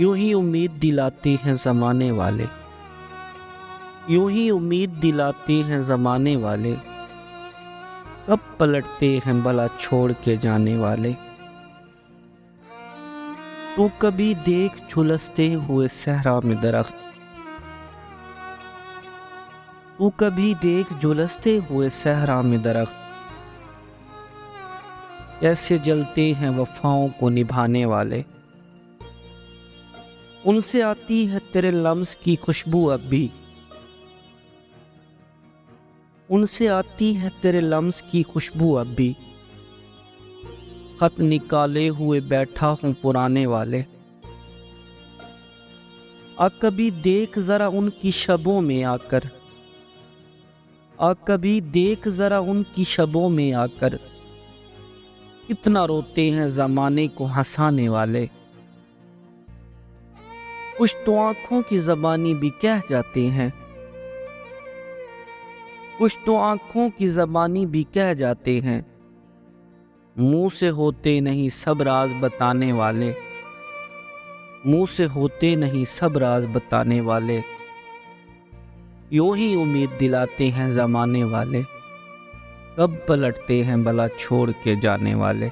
यूं ही उम्मीद दिलाते हैं ज़माने वाले, यूं ही उम्मीद दिलाते हैं ज़माने वाले, कब पलटते हैं भला छोड़ के जाने वाले। तू कभी देख झुलसते हुए सहरा में दरख्त, तू कभी देख झुलसते हुए सहरा में दरख्त, कैसे जलते हैं वफ़ाओं को निभाने वाले। उनसे आती है तेरे लम्स की खुशबू अब भी, उनसे आती है तेरे लम्स की खुशबू अब भी, खत निकाले हुए बैठा हूँ पुराने वाले। आ कभी देख ज़रा उनकी शबों में आकर, आ कभी देख ज़रा उनकी शबों में आकर, कितना रोते हैं ज़माने को हंसाने वाले। कुछ तो आँखों की ज़बानी भी कह जाते हैं, कुछ तो आँखों की ज़बानी भी कह जाते हैं, मुँह से होते नहीं सब राज बताने वाले, मुँह से होते नहीं सब राज बताने वाले। यूं ही उम्मीद दिलाते हैं ज़माने वाले, कब पलटते हैं भला छोड़ के जाने वाले।